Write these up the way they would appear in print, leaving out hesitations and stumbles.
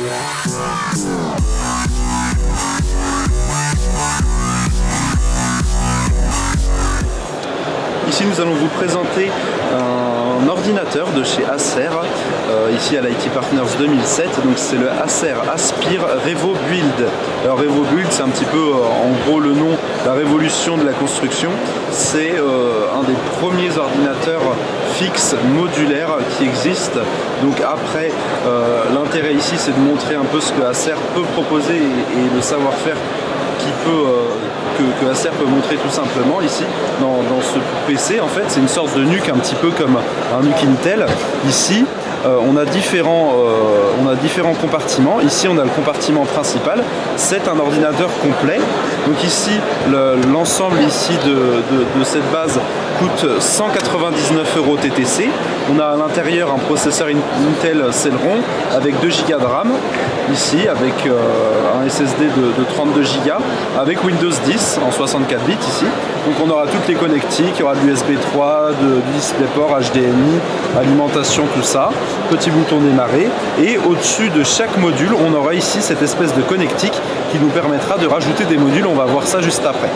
Ici nous allons vous présenter un ordinateur de chez Acer, ici à l'IT Partners 2007, donc c'est le Acer Aspire Revo Build. Alors Revo Build, c'est un petit peu en gros le nom, la révolution de la construction. C'est un des premiers ordinateurs fixes modulaires qui existent. Donc après, l'intérêt ici c'est de montrer un peu ce que Acer peut proposer et le savoir-faire que Acer peut montrer tout simplement ici dans ce PC. En fait c'est une sorte de NUC un petit peu comme un NUC Intel. Ici on a différents compartiments. Ici on a le compartiment principal, c'est un ordinateur complet. Donc ici l'ensemble ici de cette base coûte 199 € TTC. On a à l'intérieur un processeur Intel Celeron avec 2 Go de RAM, ici avec un SSD de 32 Go, avec Windows 10 en 64 bits ici. Donc on aura toutes les connectiques, il y aura de l'USB 3, du DisplayPort, HDMI, alimentation, tout ça. Petit bouton démarrer. Et au-dessus de chaque module, on aura ici cette espèce de connectique qui nous permettra de rajouter des modules. On va voir ça juste après.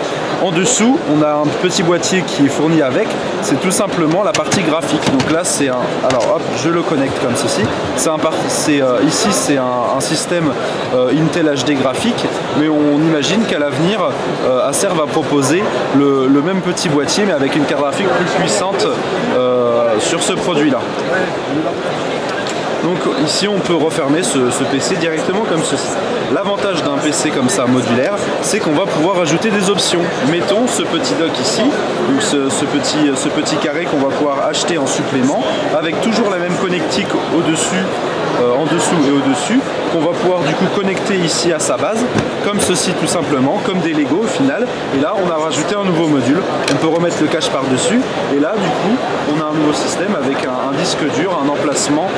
En dessous, on a un petit boîtier qui est fourni avec. C'est tout simplement la partie graphique. Donc là, c'est un... Alors hop, je le connecte comme ceci. Ici, c'est un système Intel HD graphique. Mais on imagine qu'à l'avenir, Acer va proposer le même petit boîtier, mais avec une carte graphique plus puissante sur ce produit-là. Donc ici on peut refermer ce PC directement comme ceci. L'avantage d'un PC comme ça modulaire, c'est qu'on va pouvoir ajouter des options. Mettons ce petit dock ici, donc ce petit carré qu'on va pouvoir acheter en supplément, avec toujours la même connectique au-dessus, en dessous et au-dessus, qu'on va pouvoir du coup connecter ici à sa base, comme ceci tout simplement, comme des Lego au final. Et là on a rajouté un nouveau module, on peut remettre le cache par-dessus, et là du coup on a un nouveau système avec un disque dur, un emplacement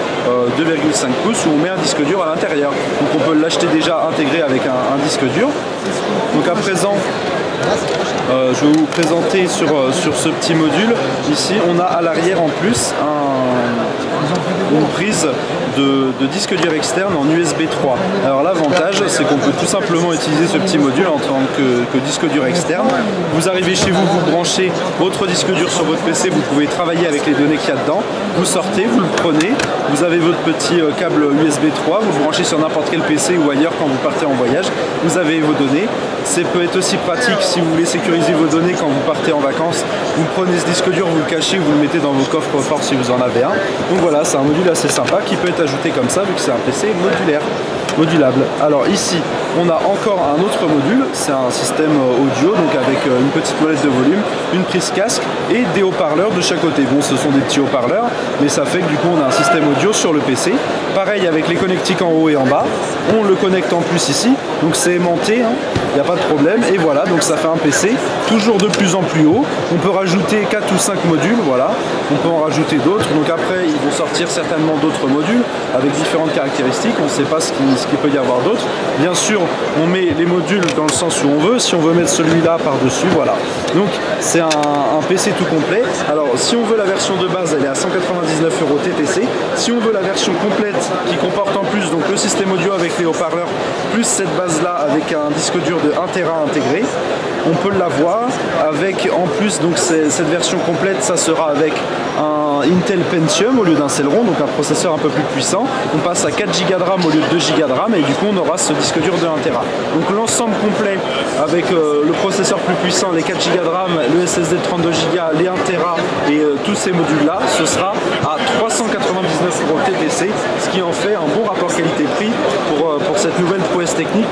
2,5 pouces où on met un disque dur à l'intérieur. Donc on peut l'acheter déjà intégré avec un disque dur. Donc à présent, je vais vous présenter sur ce petit module. Ici on a à l'arrière en plus une prise de disque dur externe en USB 3. Alors l'avantage c'est qu'on peut tout simplement utiliser ce petit module en tant que disque dur externe. Vous arrivez chez vous, vous branchez votre disque dur sur votre PC, vous pouvez travailler avec les données qu'il y a dedans, vous sortez, vous le prenez, vous avez votre petit câble USB 3, vous le branchez sur n'importe quel PC ou ailleurs quand vous partez en voyage, vous avez vos données. Ça peut être aussi pratique si vous voulez sécuriser vos données quand vous partez en vacances. Vous prenez ce disque dur, vous le cachez, vous le mettez dans vos coffres forts si vous en avez un. Donc voilà, c'est un module assez sympa qui peut être ajouté comme ça vu que c'est un PC modulable. Alors ici, on a encore un autre module, c'est un système audio, donc avec une petite molette de volume, une prise casque et des haut-parleurs de chaque côté. Bon, ce sont des petits haut-parleurs, mais ça fait que du coup on a un système audio sur le PC. Pareil avec les connectiques en haut et en bas. On le connecte en plus ici, donc c'est aimanté, il n'y a pas de problème. Et voilà, donc ça fait un PC toujours de plus en plus haut. On peut rajouter 4 ou 5 modules, voilà. On peut en rajouter d'autres. Donc après, ils vont sortir certainement d'autres modules avec différentes caractéristiques. On ne sait pas ce qu'il peut y avoir d'autre. Bien sûr, on met les modules dans le sens où on veut. Si on veut mettre celui-là par-dessus, voilà. Donc c'est un PC tout complet. Alors si on veut la version de base, elle est à 199 € TTC. Si on veut la version complète qui comporte en plus donc le système audio avec les haut-parleurs, plus cette base-là avec un disque dur de 1 Tera intégré, on peut l'avoir avec en plus donc cette version complète, ça sera avec un Intel Pentium au lieu d'un Celeron, donc un processeur un peu plus puissant. On passe à 4 Go de RAM au lieu de 2 Go de RAM et du coup on aura ce disque dur de 1 Tera. Donc l'ensemble complet avec le processeur plus puissant, les 4 Go de RAM, le SSD de 32 Go, les 1 Tera et tous ces modules là, ce sera à 399 € TTC, ce qui en fait un bon rapport qualité-prix pour cette nouvelle prouesse technique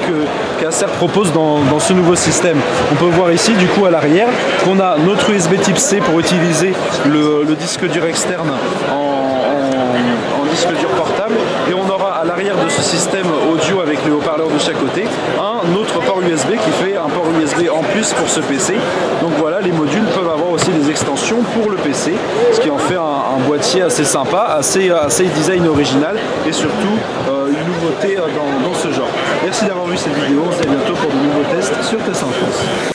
qu'Acer propose dans ce nouveau système. On peut voir ici du coup à l'arrière qu'on a notre USB type C pour utiliser le disque dur externe en disque dur portable, et on aura à l'arrière de ce système audio avec les haut-parleurs de chaque côté un autre port USB qui fait un port USB en plus pour ce PC. Donc voilà, les modules peuvent avoir aussi des extensions pour le PC, ce qui en fait un boîtier assez sympa, assez design original et surtout une nouveauté dans ce genre. Merci d'avoir vu cette vidéo, on se dit à bientôt pour de nouveaux tests sur TestInfo.